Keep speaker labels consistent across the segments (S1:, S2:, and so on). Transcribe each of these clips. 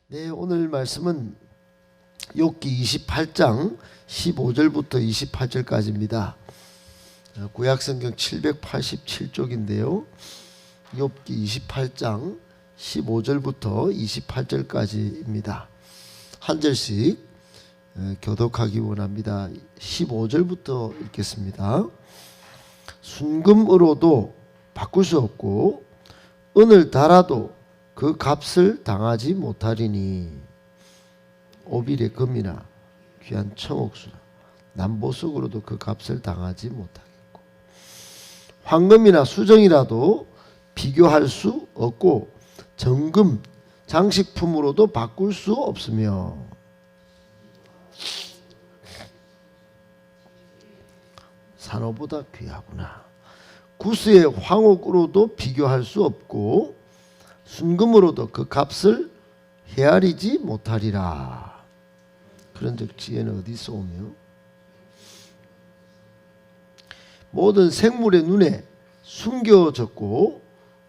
S1: 네, 오늘 말씀은 욥기 28장 15절부터 28절까지입니다. 구약성경 787쪽인데요. 욥기 28장 15절부터 28절까지입니다. 한 절씩 교독하기 원합니다. 15절부터 읽겠습니다. 순금으로도 바꿀 수 없고 은을 달아도 그 값을 당하지 못하리니 오빌의 금이나 귀한 청옥수나 남보석으로도 그 값을 당하지 못하겠고 황금이나 수정이라도 비교할 수 없고 정금 장식품으로도 바꿀 수 없으며 산호보다 귀하구나. 구스의 황옥으로도 비교할 수 없고 순금으로도 그 값을 헤아리지 못하리라. 그런즉 지혜는 어디서 오며 모든 생물의 눈에 숨겨졌고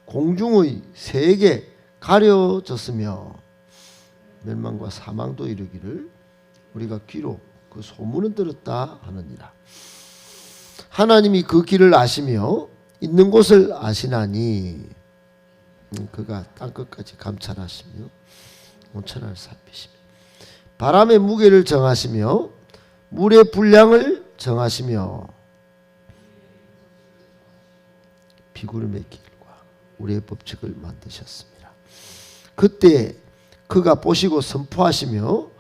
S1: 공중의 새에게 가려졌으며 멸망과 사망도 이르기를 우리가 귀로 그 소문은 들었다 하느니라. 하나님이 그 길을 아시며 있는 곳을 아시나니 그가 땅끝까지 감찰하시며 온천을 살피시며 바람의 무게를 정하시며 물의 분량을 정하시며 비구름의 길과 우리의 법칙을 만드셨습니다. 그때 그가 보시고 선포하시며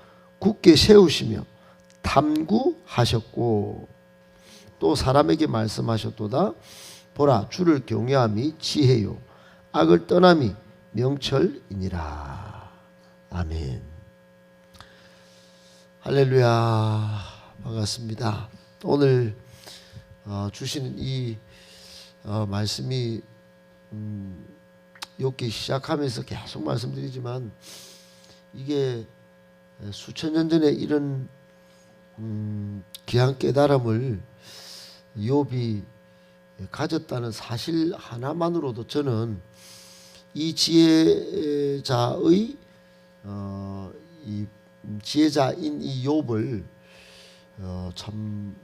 S1: 굳게 세우시며 탐구하셨고 또 사람에게 말씀하셨도다. 보라, 주를 경외함이 지혜요 악을 떠남이 명철이니라. 아멘. 할렐루야. 반갑습니다. 오늘 주시는 이 말씀이 욥기 시작하면서 계속 말씀드리지만 이게 수천 년 전에 이런 귀한 깨달음을 욥이 가졌다는 사실 하나만으로도 저는 이 지혜자의 이 지혜자인 이 욥을 참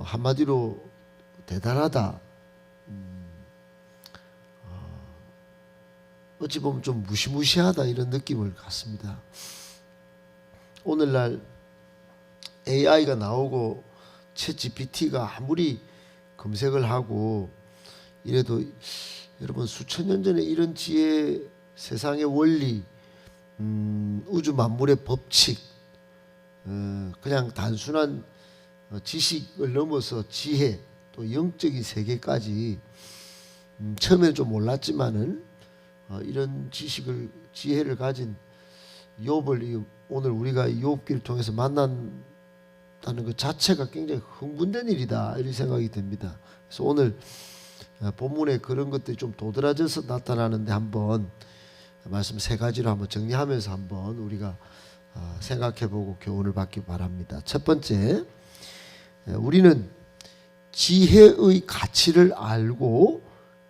S1: 한마디로 대단하다. 어찌 보면 좀 무시무시하다 이런 느낌을 갖습니다. 오늘날 AI가 나오고 챗GPT가 아무리 검색을 하고 이래도 여러분 수천 년 전에 이런 지혜, 세상의 원리, 우주 만물의 법칙, 그냥 단순한 지식을 넘어서 지혜, 또 영적인 세계까지 처음에는 좀 몰랐지만은 이런 지식을 지혜를 가진 욥을 오늘 우리가 욥기를 통해서 만난다는 것 자체가 굉장히 흥분된 일이다 이런 생각이 듭니다. 그래서 오늘 본문에 그런 것들이 좀 도드라져서 나타나는데 한번 말씀 세 가지로 한번 정리하면서 한번 우리가 생각해보고 교훈을 받기 바랍니다. 첫 번째, 우리는 지혜의 가치를 알고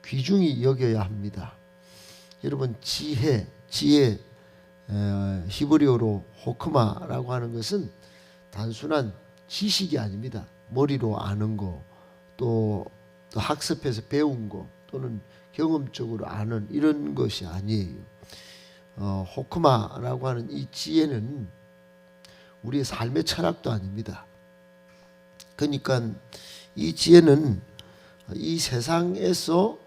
S1: 귀중히 여겨야 합니다. 여러분 지혜 히브리어로 호크마라고 하는 것은 단순한 지식이 아닙니다. 머리로 아는 거, 또 학습해서 배운 거, 또는 경험적으로 아는 이런 것이 아니에요. 호크마라고 하는 이 지혜는 우리의 삶의 철학도 아닙니다. 그러니까 이 지혜는 이 세상에서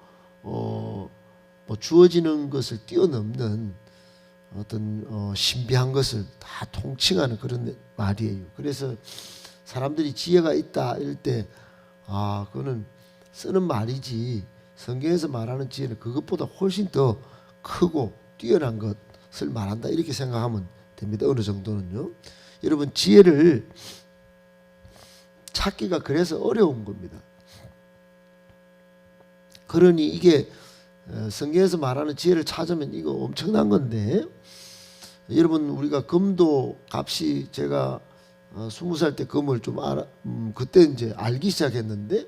S1: 주어지는 것을 뛰어넘는 어떤 신비한 것을 다 통칭하는 그런 말이에요. 그래서 사람들이 지혜가 있다 이럴 때 그거는 쓰는 말이지 성경에서 말하는 지혜는 그것보다 훨씬 더 크고 뛰어난 것을 말한다 이렇게 생각하면 됩니다. 어느 정도는요. 여러분 지혜를 찾기가 그래서 어려운 겁니다. 그러니 이게 성경에서 말하는 지혜를 찾으면 이거 엄청난 건데 여러분 우리가 금도 값이 제가 20살 때 금을 좀 그때 이제 알기 시작했는데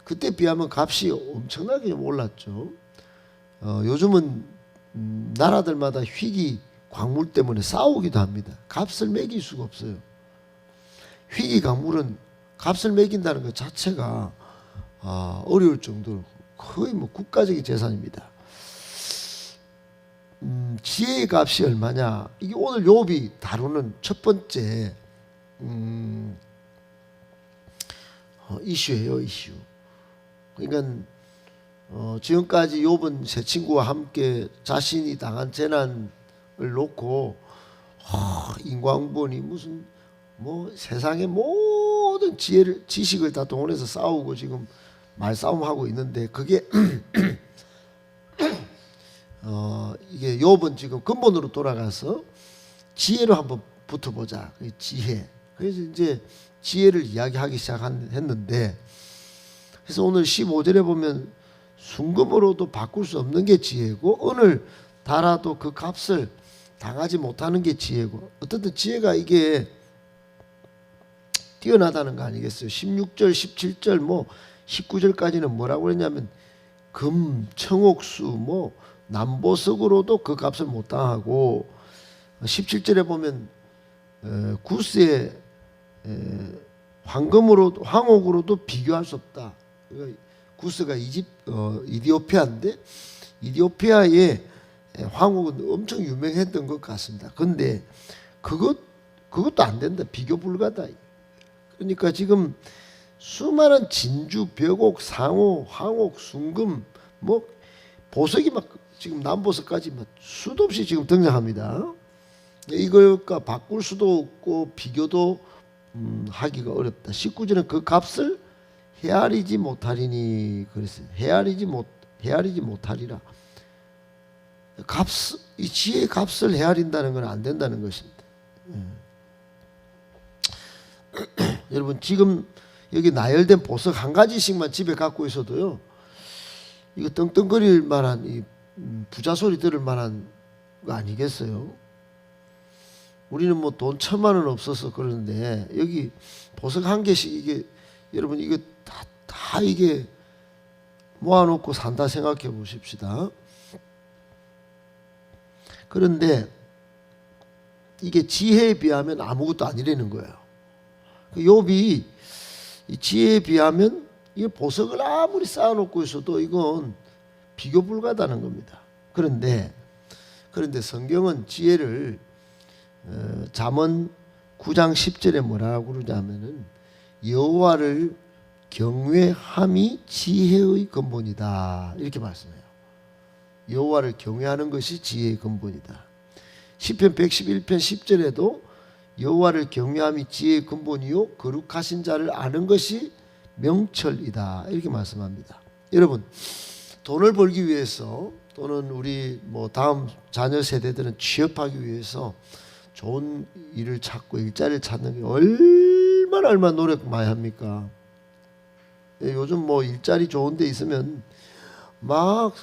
S1: 그때 비하면 값이 엄청나게 올랐죠. 요즘은 나라들마다 희귀 광물 때문에 싸우기도 합니다. 값을 매길 수가 없어요. 희귀 광물은 값을 매긴다는 것 자체가 어려울 정도로 거의 뭐 국가적인 재산입니다. 지혜의 값이 얼마냐? 이게 오늘 욥이 다루는 첫 번째 이슈예요, 이슈. 그러니까 지금까지 욥은 세 친구와 함께 자신이 당한 재난을 놓고 인광보니 무슨 뭐 세상의 모든 지식을 다 동원해서 싸우고 지금 말싸움하고 있는데 그게 이게 욥은 지금 근본으로 돌아가서 지혜로 한번 붙어보자. 지혜. 그래서 이제 지혜를 이야기하기 시작했는데, 그래서 오늘 15절에 보면 순금으로도 바꿀 수 없는 게 지혜고 은을 달아도 그 값을 당하지 못하는 게 지혜고, 어떻든 지혜가 이게 뛰어나다는 거 아니겠어요? 16절, 17절, 뭐 19절까지는 뭐라고 그랬냐면 금, 청옥수, 뭐 남보석으로도 그 값을 못 당하고, 17절에 보면 구스의 황옥으로도 비교할 수 없다. 구스가 이디오피아인데 이디오피아의 황옥은 엄청 유명했던 것 같습니다. 그런데 그것도 안 된다. 비교 불가다. 그러니까 지금 수많은 진주, 벽옥, 상호, 황옥, 순금, 뭐 보석이 막 지금 남보석까지 막 수도 없이 지금 등장합니다. 이것과 바꿀 수도 없고 비교도 하기가 어렵다. 19절은 그 값을 헤아리지 못하리니 그랬어요. 헤아리지 못하리라. 이 지혜의 값을 헤아린다는 건 안 된다는 것입니다. 여러분 지금 여기 나열된 보석 한 가지씩만 집에 갖고 있어도요, 이거 떵떵거릴 만한 이 부자 소리 들을 만한 거 아니겠어요? 우리는 뭐 돈 1,000만 원 없어서 그러는데 여기 보석 한 개씩 이게 여러분 이거 다 이게 모아놓고 산다 생각해 보십시다. 그런데 이게 지혜에 비하면 아무것도 아니라는 거예요. 욥이 이 지혜에 비하면 이 보석을 아무리 쌓아놓고 있어도 이건 비교 불가하다는 겁니다. 그런데 성경은 지혜를 잠언 9장 10절에 뭐라고 그러냐면은 여호와를 경외함이 지혜의 근본이다 이렇게 말씀해요. 여호와를 경외하는 것이 지혜의 근본이다. 시편 111편 10절에도 여호와를 경외함이 지혜의 근본이요 거룩하신 자를 아는 것이 명철이다 이렇게 말씀합니다. 여러분 돈을 벌기 위해서 또는 우리 뭐 다음 자녀 세대들은 취업하기 위해서 좋은 일을 찾고 일자리를 찾는 게 얼마나 노력 많이 합니까? 요즘 뭐 일자리 좋은 데 있으면 막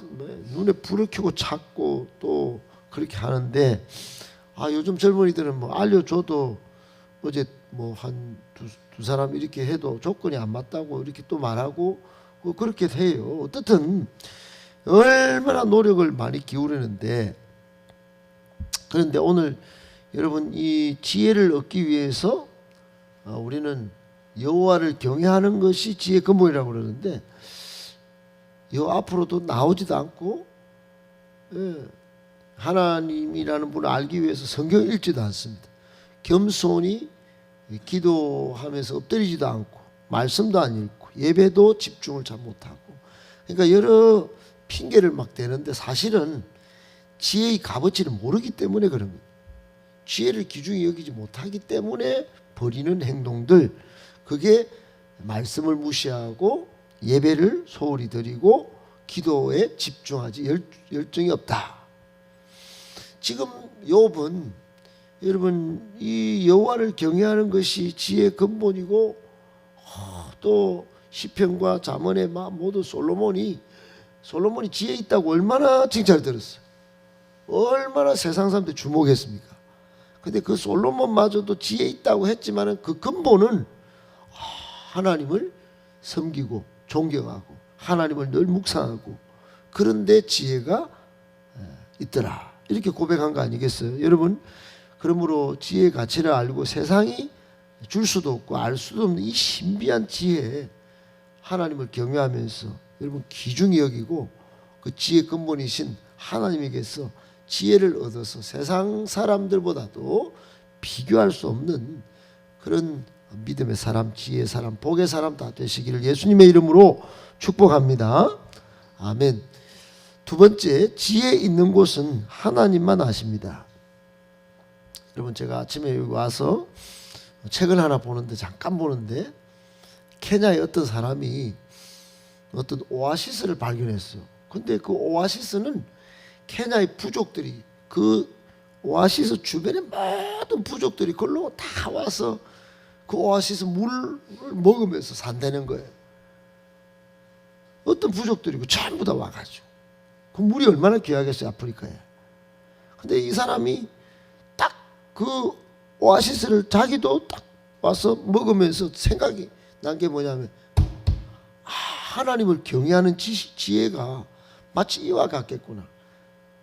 S1: 눈에 불을 켜고 찾고 또 그렇게 하는데, 요즘 젊은이들은 뭐 알려줘도 어제 뭐 한 두 사람 이렇게 해도 조건이 안 맞다고 이렇게 또 말하고 그렇게 해요. 어떻든 얼마나 노력을 많이 기울이는데, 그런데 오늘 여러분 이 지혜를 얻기 위해서 우리는 여호와를 경외하는 것이 지혜의 근본이라고 그러는데 앞으로도 나오지도 않고 하나님이라는 분을 알기 위해서 성경을 읽지도 않습니다. 겸손히 기도하면서 엎드리지도 않고 말씀도 안 읽고 예배도 집중을 잘 못하고, 그러니까 여러 핑계를 막 대는데 사실은 지혜의 값어치를 모르기 때문에 그런 거예요. 지혜를 귀중히 여기지 못하기 때문에 벌이는 행동들, 그게 말씀을 무시하고 예배를 소홀히 드리고 기도에 집중하지 열정이 없다. 지금 욥은 여러분 이 여호와를 경외하는 것이 지혜의 근본이고, 또 시편과 잠언의 모두 솔로몬이 지혜 있다고 얼마나 칭찬을 들었어요. 얼마나 세상 사람들이 주목했습니까? 근데 그 솔로몬마저도 지혜 있다고 했지만은 그 근본은 하나님을 섬기고 존경하고 하나님을 늘 묵상하고, 그런데 지혜가 있더라. 이렇게 고백한 거 아니겠어요? 여러분, 그러므로 지혜의 가치를 알고 세상이 줄 수도 없고 알 수도 없는 이 신비한 지혜에 하나님을 경외하면서 여러분 귀중히 여기고 그 지혜의 근본이신 하나님에게서 지혜를 얻어서 세상 사람들보다도 비교할 수 없는 그런 믿음의 사람, 지혜의 사람, 복의 사람 다 되시기를 예수님의 이름으로 축복합니다. 아멘. 두 번째, 지혜 있는 곳은 하나님만 아십니다. 여러분, 제가 아침에 여기 와서 책을 하나 보는데, 잠깐 보는데 케냐의 어떤 사람이 어떤 오아시스를 발견했어요. 근데 그 오아시스는 케냐의 부족들이, 그 오아시스 주변의 모든 부족들이 그걸로 다 와서 그 오아시스 물을 먹으면서 산다는 거예요. 어떤 부족들이고 전부 다 와가지고. 그 물이 얼마나 귀하겠어요, 아프리카에. 근데 이 사람이 딱 그 오아시스를 자기도 딱 와서 먹으면서 생각이 난 게 뭐냐면, 하나님을 경외하는 지혜가 마치 이와 같겠구나.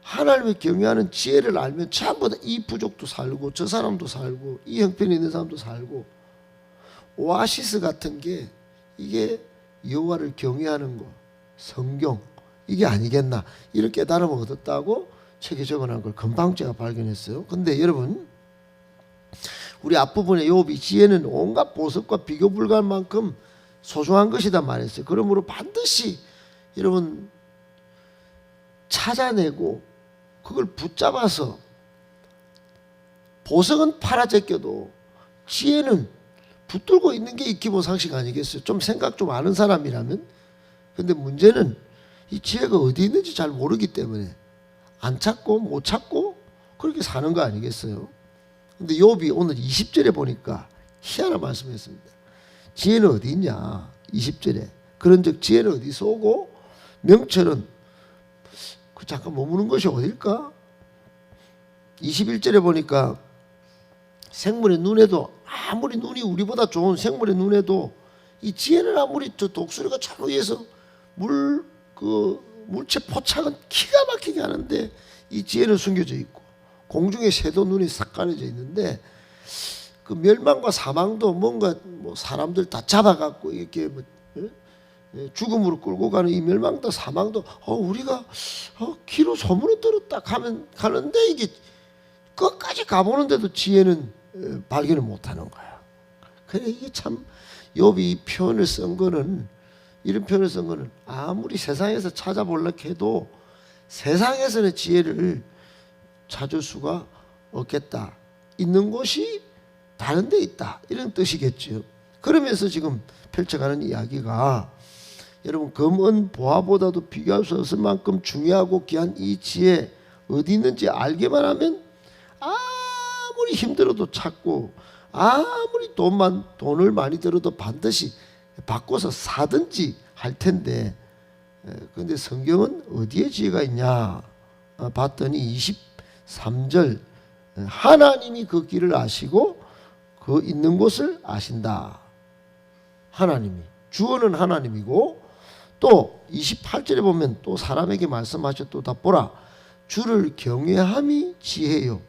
S1: 하나님을 경외하는 지혜를 알면 전부 다 이 부족도 살고 저 사람도 살고 이 형편에 있는 사람도 살고, 오아시스 같은 게 이게 여호와를 경외하는 거, 성경, 이게 아니겠나, 이런 깨달음을 얻었다고 책에 적어놓은 걸 금방 제가 발견했어요. 근데 여러분, 우리 앞부분에 욥이 지혜는 온갖 보석과 비교 불가할 만큼 소중한 것이다 말했어요. 그러므로 반드시 여러분 찾아내고 그걸 붙잡아서, 보석은 팔아 제껴도 지혜는 붙들고 있는 게 이 기본 상식 아니겠어요? 좀 생각 좀 아는 사람이라면. 근데 문제는 이 지혜가 어디 있는지 잘 모르기 때문에 안 찾고 못 찾고 그렇게 사는 거 아니겠어요? 근데 욥이 오늘 20절에 보니까 희한한 말씀했습니다. 지혜는 어디 있냐? 20절에 그런즉 지혜는 어디서 오고 명철은 그 잠깐 머무는 것이 어딜까? 21절에 보니까 생물의 눈에도, 아무리 눈이 우리보다 좋은 생물의 눈에도 이 지혜는 아무리 저 독수리가 저 위에서 물체 포착은 기가 막히게 하는데 이 지혜는 숨겨져 있고, 공중의 새도 눈이 싹 가려져 있는데 그 멸망과 사망도 뭔가 사람들 다 잡아갖고 이렇게 죽음으로 끌고 가는 이 멸망도 사망도 우리가 귀로 소문을 들었다 가는데 이게 끝까지 가보는데도 지혜는 발견을 못하는 거야. 그래, 이게 참 욥이 표현을 쓴 거는, 이런 표현을 쓴 거는 아무리 세상에서 찾아보려고 해도 세상에서는 지혜를 찾을 수가 없겠다. 있는 곳이 다른 데 있다, 이런 뜻이겠죠. 그러면서 지금 펼쳐가는 이야기가, 여러분 금은 보화보다도 비교할 수 없을 만큼 중요하고 귀한 이 지혜 어디 있는지 알기만 하면 아무리 힘들어도 찾고 아무리 돈을 많이 들어도 반드시 바꿔서 사든지 할 텐데, 그런데 성경은 어디에 지혜가 있냐 봤더니 23절, 하나님이 그 길을 아시고 그 있는 곳을 아신다. 하나님이, 주어는 하나님이고, 또 28절에 보면 또 사람에게 말씀하셨도다. 보라, 주를 경외함이 지혜요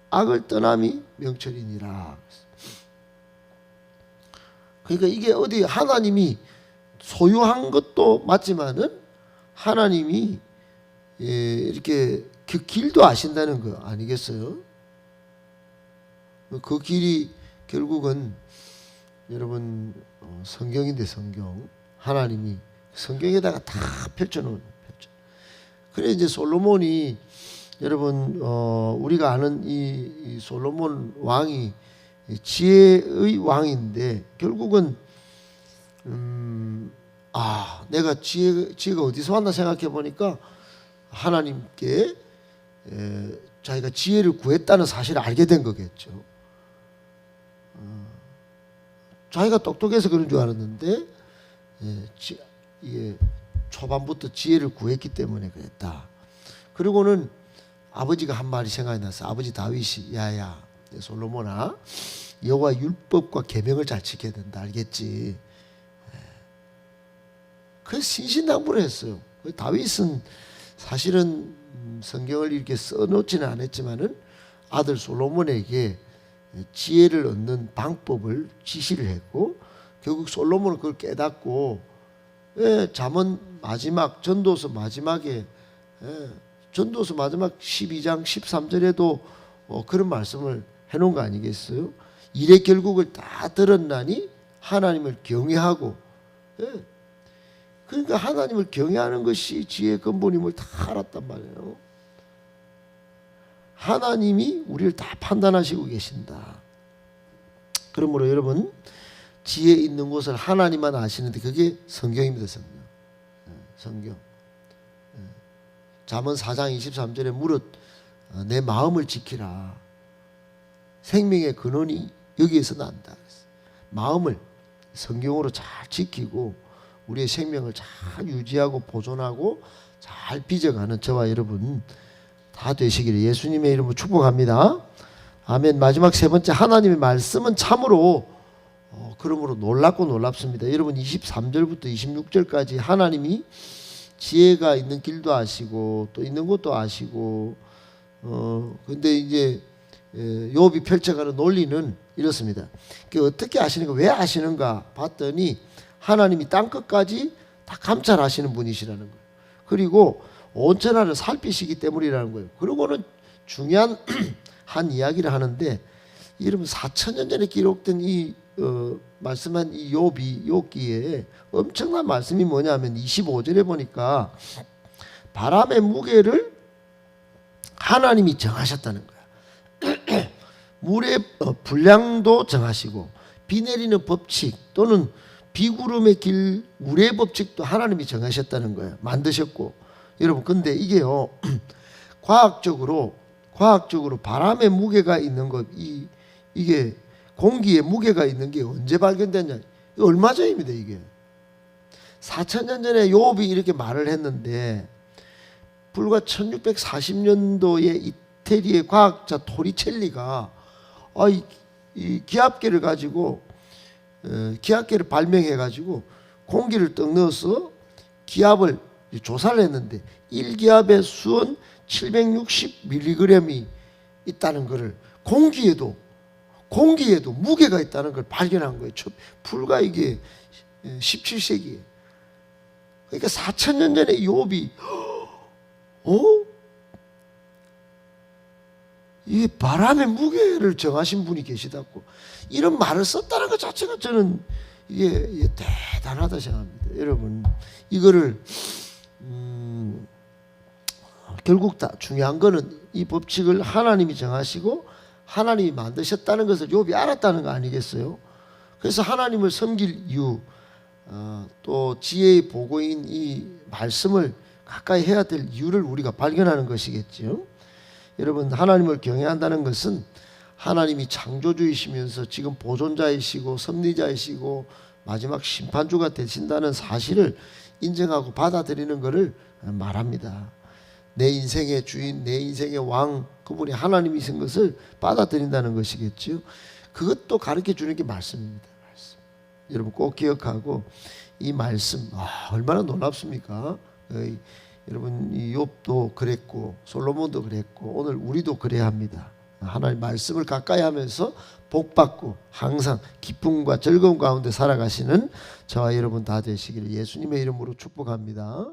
S1: 악을 떠남이 명철이니라. 그러니까 이게 어디 하나님이 소유한 것도 맞지만은 하나님이 이렇게 그 길도 아신다는 거 아니겠어요? 그 길이 결국은 여러분 성경인데, 성경, 하나님이 성경에다가 다 펼쳐놓은. 그래 이제 솔로몬이, 여러분 우리가 아는 이 솔로몬 왕이 지혜의 왕인데, 결국은 내가 지혜가 어디서 왔나 생각해 보니까 하나님께 자기가 지혜를 구했다는 사실을 알게 된 거겠죠. 자기가 똑똑해서 그런 줄 알았는데 이게 초반부터 지혜를 구했기 때문에 그랬다. 그리고는 아버지가 한 말이 생각이 났어. 아버지 다윗이, 야야 솔로몬아, 여호와 율법과 계명을 잘 지켜야 된다, 알겠지? 그래서 신신당부를 했어요. 다윗은 사실은 성경을 이렇게 써놓지는 않았지만은 아들 솔로몬에게 지혜를 얻는 방법을 지시를 했고, 결국 솔로몬은 그걸 깨닫고 잠언 마지막 전도서 마지막에 전도서 마지막 12장 13절에도 그런 말씀을 해놓은 거 아니겠어요? 일의 결국을 다 들었나니 하나님을 경외하고, 그러니까 하나님을 경외하는 것이 지혜의 근본임을 다 알았단 말이에요. 하나님이 우리를 다 판단하시고 계신다. 그러므로 여러분, 지혜 있는 곳을 하나님만 아시는데 그게 성경입니다. 성경. 잠언 4장 23절에 무릇 내 마음을 지키라. 생명의 근원이 여기에서 난다. 마음을 성경으로 잘 지키고 우리의 생명을 잘 유지하고 보존하고 잘 빚어가는 저와 여러분 다 되시기를 예수님의 이름으로 축복합니다. 아멘. 마지막 세 번째, 하나님의 말씀은 참으로 그러므로 놀랍고 놀랍습니다. 여러분 23절부터 26절까지 하나님이 지혜가 있는 길도 아시고 또 있는 것도 아시고, 근데 이제 욥이 펼쳐가는 논리는 이렇습니다. 어떻게 아시는가, 왜 아시는가 봤더니 하나님이 땅끝까지 다 감찰하시는 분이시라는 거예요. 그리고 온천하를 살피시기 때문이라는 거예요. 그리고는 중요한 한 이야기를 하는데, 여러분 4,000년 전에 기록된 이 말씀한 이 욥이 욥기에 엄청난 말씀이 뭐냐면 25절에 보니까 바람의 무게를 하나님이 정하셨다는 거야. 물의 분량도 정하시고 비 내리는 법칙 또는 비구름의 길 물의 법칙도 하나님이 정하셨다는 거예요. 만드셨고, 여러분 근데 이게요 과학적으로 바람의 무게가 있는 것, 이게 공기에 무게가 있는 게 언제 발견됐냐? 얼마 전입니다. 이게 4,000년 전에 욥이 이렇게 말을 했는데, 불과 1640년도에 이태리의 과학자 토리첼리가 이 기압계를 가지고 기압계를 발명해 가지고 공기를 떡 넣어서 기압을 조사를 했는데 1기압의 수은 760mg이 있다는 것을 공기에도 무게가 있다는 걸 발견한 거예요. 불과 이게 17세기에. 그러니까 4,000년 전에 욥이 이 바람의 무게를 정하신 분이 계시다고 이런 말을 썼다는 것 자체가 저는 이게 대단하다 생각합니다. 여러분 이거를 결국 다 중요한 거는 이 법칙을 하나님이 정하시고 하나님이 만드셨다는 것을 욥이 알았다는 거 아니겠어요? 그래서 하나님을 섬길 이유, 또 지혜의 보고인 이 말씀을 가까이 해야 될 이유를 우리가 발견하는 것이겠죠. 여러분 하나님을 경외한다는 것은 하나님이 창조주이시면서 지금 보존자이시고 섭리자이시고 마지막 심판주가 되신다는 사실을 인정하고 받아들이는 것을 말합니다. 내 인생의 주인, 내 인생의 왕, 그분이 하나님이신 것을 받아들인다는 것이겠죠. 그것도 가르쳐 주는 게 말씀입니다. 말씀. 여러분 꼭 기억하고 이 말씀 얼마나 놀랍습니까? 여러분 이 욥도 그랬고 솔로몬도 그랬고 오늘 우리도 그래야 합니다. 하나님 말씀을 가까이 하면서 복받고 항상 기쁨과 즐거움 가운데 살아가시는 저와 여러분 다 되시기를 예수님의 이름으로 축복합니다.